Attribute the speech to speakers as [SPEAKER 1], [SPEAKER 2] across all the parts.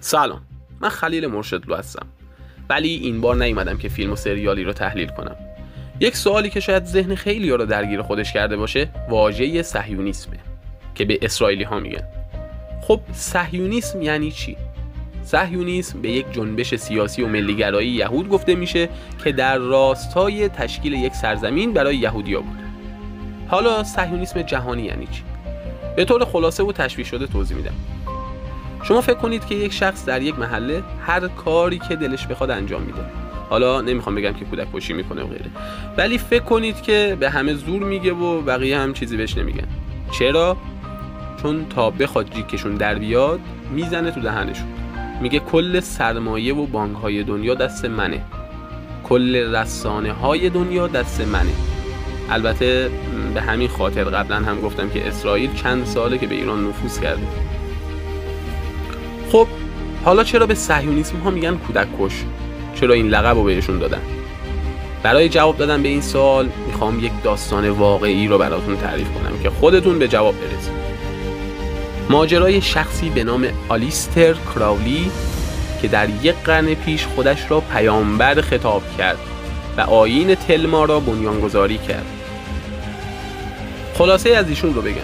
[SPEAKER 1] سلام، من خلیل مرشدلو هستم، ولی این بار نیومدم که فیلم و سریالی رو تحلیل کنم. یک سوالی که شاید ذهن خیلی‌ها رو درگیر خودش کرده باشه واژه صهیونیسمه که به اسرائیلی ها میگن. خب صهیونیسم یعنی چی؟ صهیونیسم به یک جنبش سیاسی و ملیگرایی یهود گفته میشه که در راستای تشکیل یک سرزمین برای یهودی‌ها بود. حالا صهیونیسم جهانی یعنی چی؟ به طور خلاصه و تشبیه شده توضیح میدم. شما فکر کنید که یک شخص در یک محله هر کاری که دلش بخواد انجام میده. حالا نمیخوام بگم که کودک کشی میکنه و غیره، ولی فکر کنید که به همه زور میگه و بقیه هم چیزی بهش نمیگن. چرا؟ چون تا بخواد جیکشون در بیاد میزنه تو دهنشون. میگه کل سرمایه و بانک‌های دنیا دست منه، کل رسانه های دنیا دست منه. البته به همین خاطر قبلا هم گفتم که اسرائیل چند ساله که به ایران نفوذ کرده. خب حالا چرا به صهیونیسم ها میگن کودک کش؟ چرا این لقب رو بهشون دادن؟ برای جواب دادن به این سوال میخوام یک داستان واقعی رو براتون تعریف کنم که خودتون به جواب برسید. ماجرای شخصی به نام آلیستر کراولی که در یک قرن پیش خودش را پیامبر خطاب کرد و آیین تلما را بنیانگذاری کرد. خلاصه از ایشون رو بگم.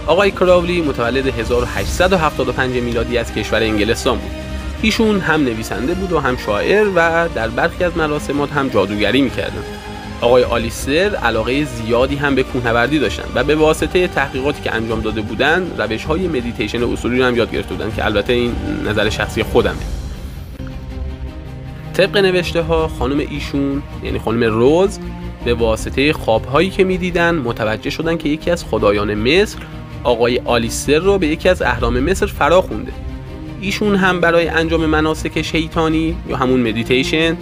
[SPEAKER 1] آقای کراولی متولد 1875 میلادی از کشور انگلستان بود. ایشون هم نویسنده بود و هم شاعر و در برخی از مراسمات هم جادوگری میکردن. آقای آلیستر علاقه زیادی هم به کوهنوردی داشتن و به واسطه تحقیقاتی که انجام داده بودن روش‌های مدیتیشن و اصولی رو هم یاد گرفته بودن که البته این نظر شخصی خودمه. طبق نوشته ها خانم ایشون یعنی خانم روز به واسطه خواب‌هایی که می‌دیدن متوجه شدن که یکی از خدایان مصر آقای آلیستر رو به یکی از اهرام مصر فرا خونده. ایشون هم برای انجام مناسک شیطانی یا همون مدیتیشن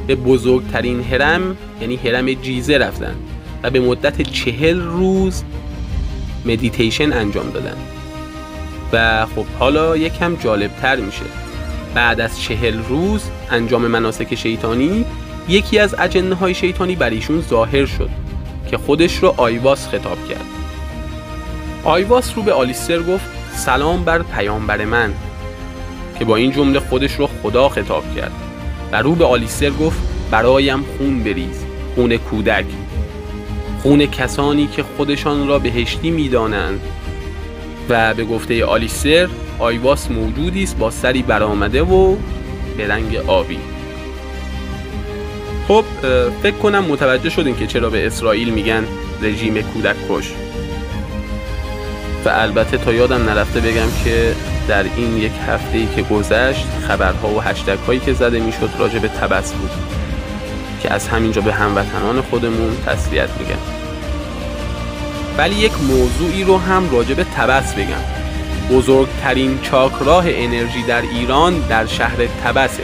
[SPEAKER 1] به بزرگترین هرم یعنی هرم جیزه رفتن و به مدت 40 روز مدیتیشن انجام دادن. و خب حالا یکم جالبتر میشه. بعد از 40 روز انجام مناسک شیطانی یکی از اجنه های شیطانی بر ایشون ظاهر شد که خودش رو آیواس خطاب کرد. آیواس رو به آلیستر گفت سلام بر پیامبر من، که با این جمله خودش رو خدا خطاب کرد و رو به آلیستر گفت برایم خون بریز، خون کودک، خون کسانی که خودشان را بهشتی می‌دانند. و به گفته آلیستر آیواس موجودی است با سری برآمده و به رنگ آبی. خب فکر کنم متوجه شدین که چرا به اسرائیل میگن رژیم کودک کش. و البته تا یادم نرفته بگم که در این یک هفته‌ای که گذشت خبرها و هشتگ هایی که زده میشد راجع به تبس بود که از همینجا به هموطنان خودمون تسلیت میگم. ولی یک موضوعی رو هم راجع به تبس بگم. بزرگترین چاکراه انرژی در ایران در شهر تبسه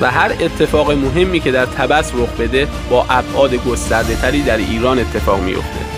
[SPEAKER 1] و هر اتفاق مهمی که در تبس رخ بده با ابعاد گسترده تری در ایران اتفاق میفته.